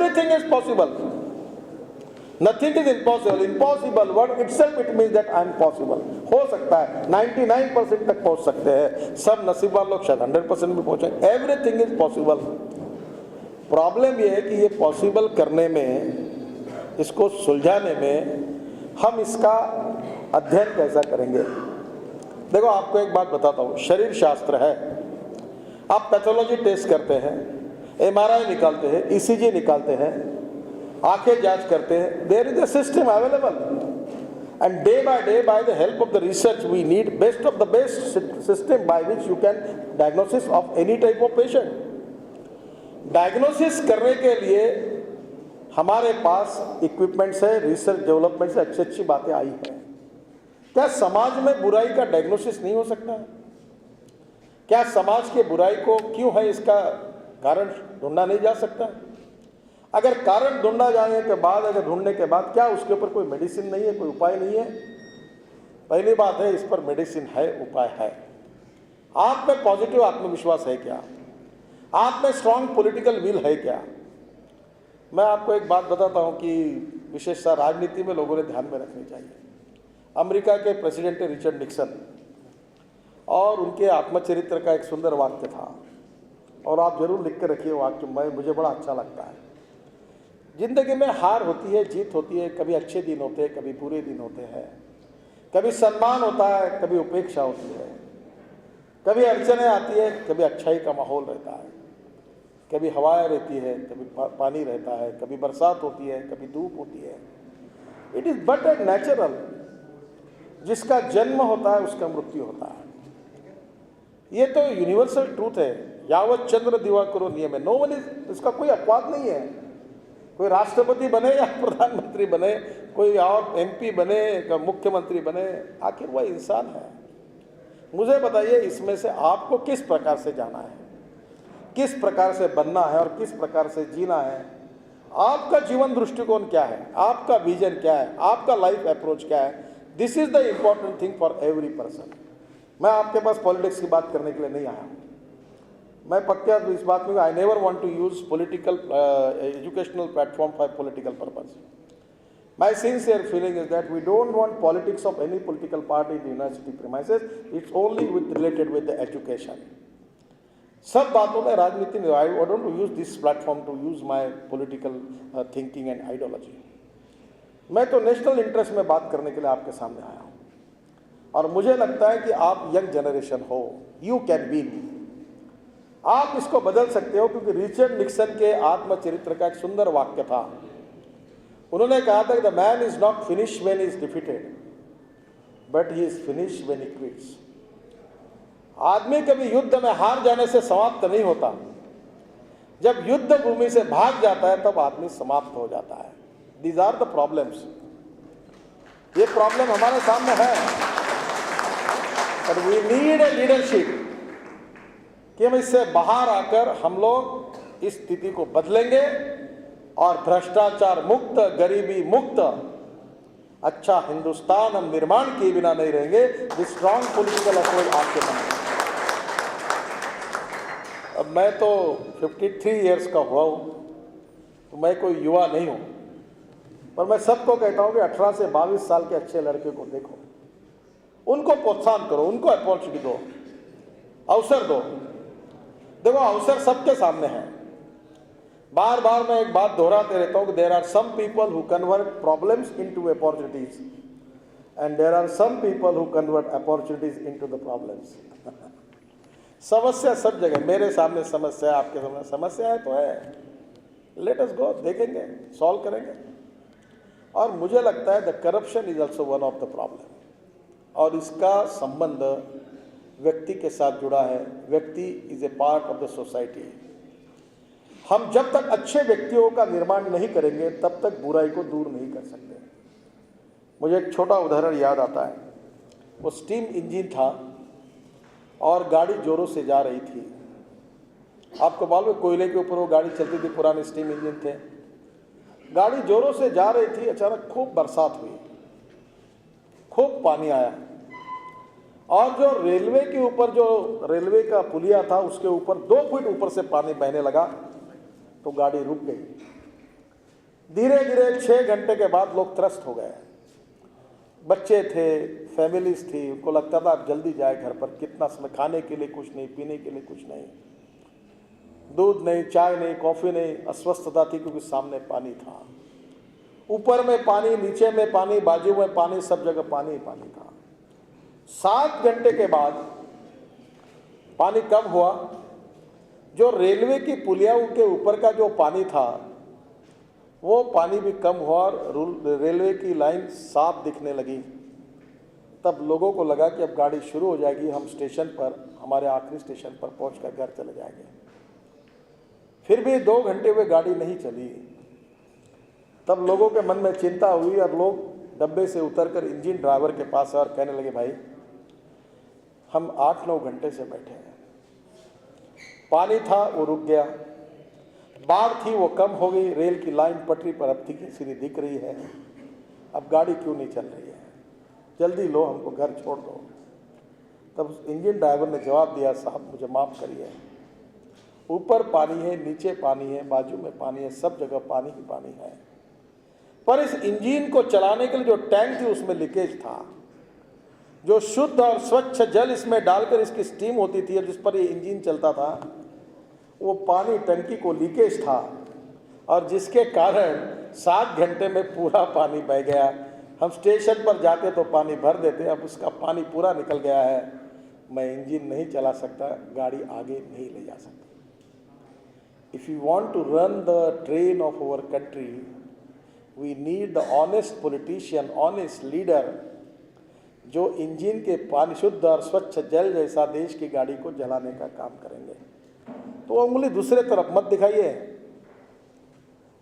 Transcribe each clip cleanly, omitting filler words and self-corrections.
everything is possible. Nothing is impossible. Impossible word itself it means that I am possible. हो सकता है, 99% तक पहुंच सकते हैं. सब नसीबवान लोग शायद 100% में पहुंचे. Everything is possible. प्रॉब्लम ये है कि ये पॉसिबल करने में, इसको सुलझाने में हम इसका अध्ययन कैसा करेंगे. देखो आपको एक बात बताता हूँ, शरीर शास्त्र है. आप पैथोलॉजी टेस्ट करते हैं, MRI निकालते हैं, ECG निकालते हैं, आंखें जांच करते हैं. There is a system available and day by the help of the research we need best of the best system by which you can diagnosis of any type of patient. Diagnosis करने के लिए हमारे पास equipments है, research development से अच्छी अच्छी बातें आई हैं. क्या समाज में बुराई का डायग्नोसिस नहीं हो सकता है? क्या समाज के बुराई को क्यों है इसका कारण ढूंढा नहीं जा सकता? अगर कारण ढूंढा जाने के बाद, अगर ढूंढने के बाद क्या उसके ऊपर कोई मेडिसिन नहीं है, कोई उपाय नहीं है? पहली बात है, इस पर मेडिसिन है, उपाय है. आप में पॉजिटिव आत्मविश्वास है क्या? आप में स्ट्रांग पॉलिटिकल विल है क्या? मैं आपको एक बात बताता हूं कि विशेषता राजनीति में लोगों ने ध्यान में रखनी चाहिए. अमेरिका के प्रेसिडेंट रिचर्ड निक्सन और उनके आत्मचरित्र का एक सुंदर वाक्य था, और आप जरूर लिख कर रखिए वाक्य, मुझे बड़ा अच्छा लगता है. जिंदगी में हार होती है, जीत होती है, कभी अच्छे दिन होते हैं, कभी बुरे दिन होते हैं, कभी सम्मान होता है, कभी उपेक्षा होती है, कभी अड़चनें आती है, कभी अच्छाई का माहौल रहता है, कभी हवाएं रहती है, कभी पानी रहता है, कभी बरसात होती है, कभी धूप होती है. It is but a natural. जिसका जन्म होता है उसका मृत्यु होता है. ये तो यूनिवर्सल ट्रूथ है. यावत चंद्र दिवाकरो नियम है. नो वन इज, इसका कोई अपवाद नहीं है. कोई राष्ट्रपति बने या प्रधानमंत्री बने, कोई और MP बने, मुख्यमंत्री बने, आखिर वह इंसान है. मुझे बताइए इसमें से आपको किस प्रकार से जाना है, किस प्रकार से बनना है और किस प्रकार से जीना है. आपका जीवन दृष्टिकोण क्या है, आपका विजन क्या है, आपका लाइफ अप्रोच क्या है. This is the important thing for every person. मैं आपके पास पॉलिटिक्स की बात करने के लिए नहीं आया हूँ. मैं पक्का इस बात में, I never want to use political educational platform for political purpose. My sincere feeling is that we don't want politics of any political party in university premises. It's only with related with the education. सब बातों में राजनीति नहीं. I don't use this platform to use my political thinking and ideology. मैं तो national interest में बात करने के लिए आपके सामने आया हूँ, और मुझे लगता है कि आप यंग जनरेशन हो, यू कैन विन. आप इसको बदल सकते हो, क्योंकि रिचर्ड निक्सन के आत्मचरित्र का एक सुंदर वाक्य था. उन्होंने कहा था कि the man is not finish when he is defeated, but he is finish when he quits. आदमी कभी युद्ध में हार जाने से समाप्त नहीं होता. जब युद्ध भूमि से भाग जाता है तब आदमी समाप्त हो जाता है. These are the problems. ये प्रॉब्लम हमारे सामने है, but we need a leadership कि हम इससे बाहर आकर हम लोग इस स्थिति को बदलेंगे और भ्रष्टाचार मुक्त, गरीबी मुक्त अच्छा हिंदुस्तान हम निर्माण किए बिना नहीं रहेंगे. दिस स्ट्रॉन्ग पॉलिटिकल अप्रोच आपके पास. अब मैं तो 53 ईयर्स का हुआ हूँ, तो मैं कोई युवा नहीं हूँ, पर मैं सबको कहता हूँ कि 18 से 22 साल के अच्छे लड़के को देखो, उनको प्रोत्साहन करो, उनको अपॉर्चुनिटी दो, अवसर दो. देखो अवसर सबके सामने है. बार बार मैं एक बात दोहराते रहता हूँ कि there are some people who convert problems into opportunities and there are some people who convert opportunities into the problems. समस्या सब जगह. मेरे सामने समस्या है, आपके सामने समस्या है तो है. लेट अस गो, देखेंगे, सॉल्व करेंगे. और मुझे लगता है the corruption is also one of the problem, और इसका संबंध व्यक्ति के साथ जुड़ा है. व्यक्ति is a part of the society. हम जब तक अच्छे व्यक्तियों का निर्माण नहीं करेंगे तब तक बुराई को दूर नहीं कर सकते. मुझे एक छोटा उदाहरण याद आता है. वो स्टीम इंजन था और गाड़ी जोरों से जा रही थी. आपको मालूम है कोयले के ऊपर वो गाड़ी चलती थी, पुराने स्टीम इंजन थे. गाड़ी जोरों से जा रही थी, अचानक खूब बरसात हुई, खूब पानी आया, और जो रेलवे के ऊपर, जो रेलवे का पुलिया था उसके ऊपर 2 फीट ऊपर से पानी बहने लगा, तो गाड़ी रुक गई. धीरे धीरे 6 घंटे के बाद लोग त्रस्त हो गए। बच्चे थे, फैमिलीज थी, उनको लगता था अब जल्दी जाए घर पर, कितना समय, खाने के लिए कुछ नहीं, पीने के लिए कुछ नहीं, दूध नहीं, चाय नहीं, कॉफ़ी नहीं, अस्वस्थता थी क्योंकि सामने पानी था, ऊपर में पानी, नीचे में पानी, बाजू में पानी, सब जगह पानी ही पानी था। 7 घंटे के बाद पानी कम हुआ, जो रेलवे की पुलियाओं के ऊपर का जो पानी था वो पानी भी कम हुआ और रेलवे की लाइन साफ दिखने लगी। तब लोगों को लगा कि अब गाड़ी शुरू हो जाएगी, हम स्टेशन पर, हमारे आखिरी स्टेशन पर पहुंचकर घर चले जाएंगे। फिर भी 2 घंटे में गाड़ी नहीं चली। तब लोगों के मन में चिंता हुई और लोग डब्बे से उतरकर इंजन ड्राइवर के पास और कहने लगे, भाई हम 8-9 घंटे से बैठे हैं, पानी था वो रुक गया, बाढ़ थी वो कम हो गई, रेल की लाइन पटरी पर अब सीधी दिख रही है, अब गाड़ी क्यों नहीं चल रही है, जल्दी लो, हमको घर छोड़ दो। तब इंजन ड्राइवर ने जवाब दिया, साहब मुझे माफ़ करिए, ऊपर पानी है, नीचे पानी है, बाजू में पानी है, सब जगह पानी ही पानी है, पर इस इंजन को चलाने के लिए जो टैंक थी उसमें लीकेज था। जो शुद्ध और स्वच्छ जल इसमें डालकर इसकी स्टीम होती थी और जिस पर ये इंजन चलता था, वो पानी टंकी को लीकेज था और जिसके कारण 7 घंटे में पूरा पानी बह गया। हम स्टेशन पर जाते तो पानी भर देते, अब उसका पानी पूरा निकल गया है, मैं इंजन नहीं चला सकता, गाड़ी आगे नहीं ले जा सकती। If you want to run the train of our country, we need the honest politician, honest leader, जो इंजन के पानी, शुद्ध और स्वच्छ जल जैसा देश की गाड़ी को जलाने का काम करेंगे। तो उंगली दूसरे तरफ मत दिखाइए।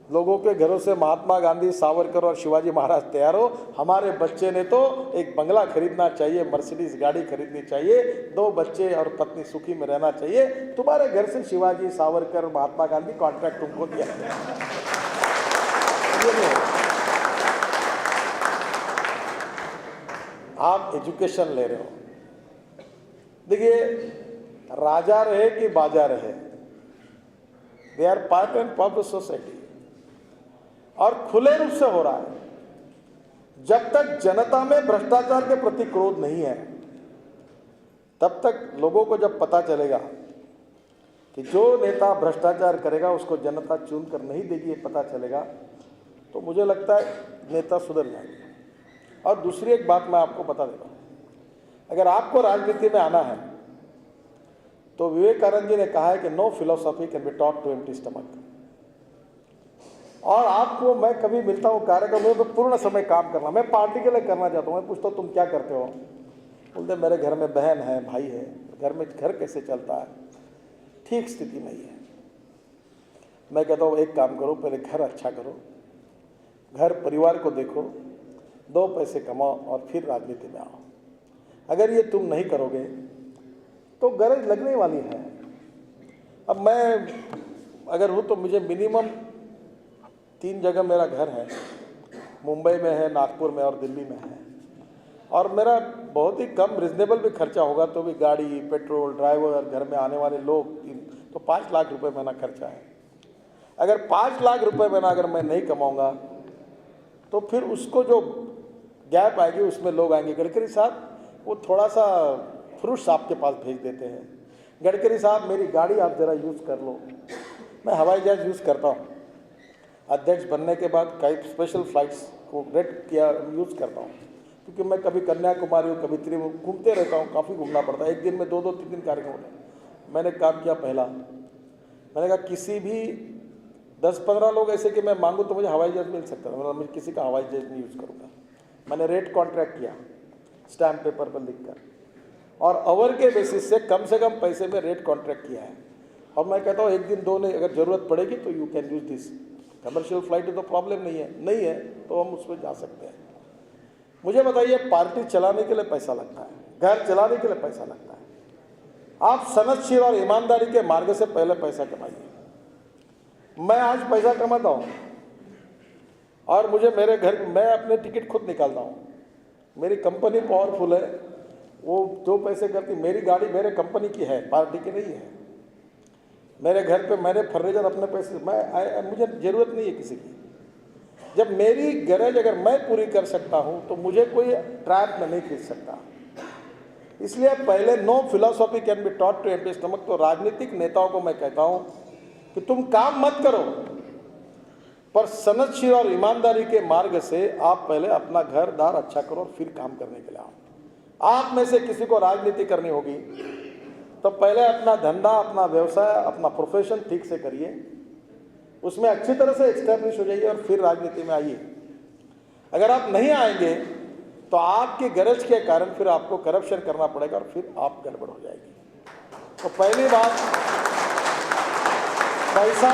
लोगों के घरों से महात्मा गांधी, सावरकर और शिवाजी महाराज तैयार हो, हमारे बच्चे ने तो एक बंगला खरीदना चाहिए, मर्सिडीज गाड़ी खरीदनी चाहिए, 2 बच्चे और पत्नी सुखी में रहना चाहिए। तुम्हारे घर से शिवाजी, सावरकर, महात्मा गांधी कॉन्ट्रैक्ट तुमको दिया। आप एजुकेशन ले रहे हो, देखिए राजा रहे कि बाजा रहे, they are part and part of society, और खुले रूप से हो रहा है। जब तक जनता में भ्रष्टाचार के प्रति क्रोध नहीं है, तब तक लोगों को जब पता चलेगा कि जो नेता भ्रष्टाचार करेगा उसको जनता चुन कर नहीं देगी, ये पता चलेगा, तो मुझे लगता है नेता सुधर जाएंगे। और दूसरी एक बात मैं आपको बता देता हूँ, अगर आपको राजनीति में आना है तो विवेकानंद जी ने कहा है कि no philosophy can be taught to empty stomach. और आपको मैं कभी मिलता हूँ कार्यक्रम में तो पूर्ण समय काम करना, मैं पार्टी के लिए करना चाहता हूँ। मैं पूछता हूँ तुम क्या करते हो, बोलते मेरे घर में बहन है, भाई है, घर में घर कैसे चलता है, ठीक स्थिति नहीं है। मैं कहता हूँ एक काम करो, पहले घर अच्छा करो, घर परिवार को देखो, 2 पैसे कमाओ और फिर राजनीति में आओ। अगर ये तुम नहीं करोगे तो गरज लगने वाली है। अब मैं अगर हूँ तो मुझे मिनिमम 3 जगह मेरा घर है, मुंबई में है, नागपुर में और दिल्ली में है, और मेरा बहुत ही कम रिजनेबल भी खर्चा होगा तो भी गाड़ी, पेट्रोल, ड्राइवर, घर में आने वाले लोग, तो 5 लाख रुपए महीना खर्चा है। अगर 5 लाख रुपए महीना अगर मैं नहीं कमाऊँगा तो फिर उसको जो गैप आएगी उसमें लोग आएंगे, गडकरी साहब वो थोड़ा सा फ्रूट्स आपके पास भेज देते हैं, गडकरी साहब मेरी गाड़ी आप ज़रा यूज़ कर लो। मैं हवाई जहाज़ यूज़ करता हूँ, अध्यक्ष बनने के बाद कई स्पेशल फ्लाइट्स को रेट किया यूज़ करता हूँ, क्योंकि मैं कभी कन्याकुमारी हूँ, कभी त्रिभुवन घूमते रहता हूँ, काफ़ी घूमना पड़ता है, एक दिन में 2-2, 3 कार्यक्रम होते हैं। मैंने काम किया पहला, मैंने कहा किसी भी 10-15 लोग ऐसे कि मैं मांगूँ तो मुझे हवाई जहाज़ मिल सकता था, मैं किसी का हवाई जहाज़ नहीं यूज़ करूँगा। मैंने रेट कॉन्ट्रैक्ट किया स्टैम्प पेपर पर लिखकर, और आवर के बेसिस से कम पैसे में रेट कॉन्ट्रैक्ट किया है। और मैं कहता हूँ 1 दिन 2 नहीं, अगर ज़रूरत पड़ेगी तो you can use this commercial flight, तो प्रॉब्लम नहीं है तो हम उसमें जा सकते हैं। मुझे बताइए, पार्टी चलाने के लिए पैसा लगता है, घर चलाने के लिए पैसा लगता है। आप सनदशील और ईमानदारी के मार्ग से पहले पैसा कमाइए। मैं आज पैसा कमाता हूँ और मुझे मेरे घर, मैं अपने टिकट खुद निकालता हूँ, मेरी कंपनी पावरफुल है, वो 2 पैसे करती, मेरी गाड़ी मेरे कंपनी की है, पार्टी की नहीं है। मेरे घर पे मैंने फर्नीचर अपने पैसे, मुझे ज़रूरत नहीं है किसी की। जब मेरी गरज अगर मैं पूरी कर सकता हूं तो मुझे कोई ट्रैप में नहीं खींच सकता। इसलिए पहले no philosophy can be taught to empty stomach. तो राजनीतिक नेताओं को मैं कहता हूं कि तुम काम मत करो, पर सनदशील और ईमानदारी के मार्ग से आप पहले अपना घर दार अच्छा करो और फिर काम करने के लिए आओ। आप में से किसी को राजनीति करनी होगी तो पहले अपना धंधा, अपना व्यवसाय, अपना प्रोफेशन ठीक से करिए, उसमें अच्छी तरह से एस्टैब्लिश हो जाइए और फिर राजनीति में आइए। अगर आप नहीं आएंगे तो आपकी गरज के कारण फिर आपको करप्शन करना पड़ेगा और फिर आप गड़बड़ हो जाएगी। तो पहली बात, पैसा,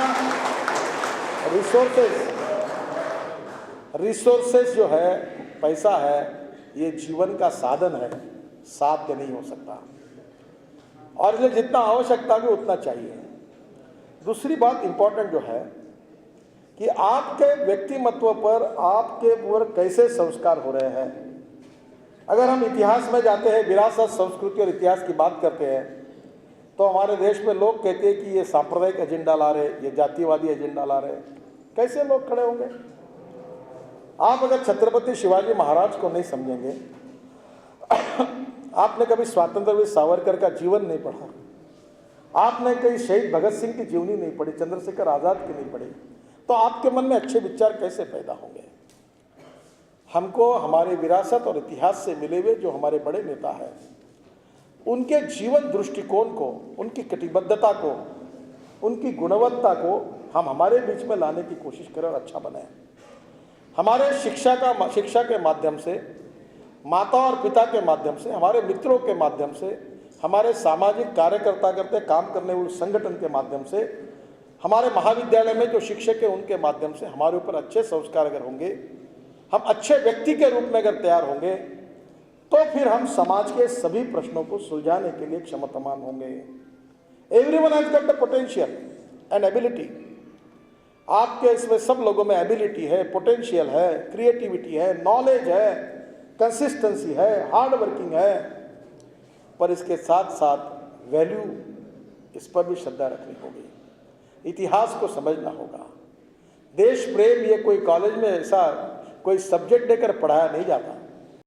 रिसोर्सेस जो है, पैसा है, ये जीवन का साधन है, साध्य नहीं हो सकता, और इसलिए जितना आवश्यकता भी उतना चाहिए। दूसरी बात इंपॉर्टेंट जो है कि आपके व्यक्तिमत्व पर आपके ऊपर कैसे संस्कार हो रहे हैं। अगर हम इतिहास में जाते हैं, विरासत, संस्कृति और इतिहास की बात करते हैं, तो हमारे देश में लोग कहते हैं कि ये सांप्रदायिक एजेंडा ला रहे, ये जातिवादी एजेंडा ला रहे। कैसे लोग खड़े होंगे? आप अगर छत्रपति शिवाजी महाराज को नहीं समझेंगे, आपने कभी स्वतंत्रवीर सावरकर का जीवन नहीं पढ़ा, आपने कहीं शहीद भगत सिंह की जीवनी नहीं पढ़ी, चंद्रशेखर आजाद की नहीं पढ़ी, तो आपके मन में अच्छे विचार कैसे पैदा होंगे? हमको हमारे विरासत और इतिहास से मिले हुए जो हमारे बड़े नेता हैं, उनके जीवन दृष्टिकोण को, उनकी कटिबद्धता को, उनकी गुणवत्ता को हम हमारे बीच में लाने की कोशिश करें और अच्छा बनाएं। हमारे शिक्षा के माध्यम से, माता और पिता के माध्यम से, हमारे मित्रों के माध्यम से, हमारे सामाजिक कार्यकर्ता करते काम करने वाले संगठन के माध्यम से, हमारे महाविद्यालय में जो शिक्षक हैं उनके माध्यम से हमारे ऊपर अच्छे संस्कार अगर होंगे, हम अच्छे व्यक्ति के रूप में अगर तैयार होंगे, तो फिर हम समाज के सभी प्रश्नों को सुलझाने के लिए क्षमतावान होंगे। Everyone has got the potential and ability. आपके इसमें सब लोगों में एबिलिटी है, पोटेंशियल है, क्रिएटिविटी है, नॉलेज है, कंसिस्टेंसी है, हार्ड वर्किंग है, पर इसके साथ साथ वैल्यू, इस पर भी श्रद्धा रखनी होगी। इतिहास को समझना होगा। देश प्रेम ये कोई कॉलेज में ऐसा कोई सब्जेक्ट देकर पढ़ाया नहीं जाता।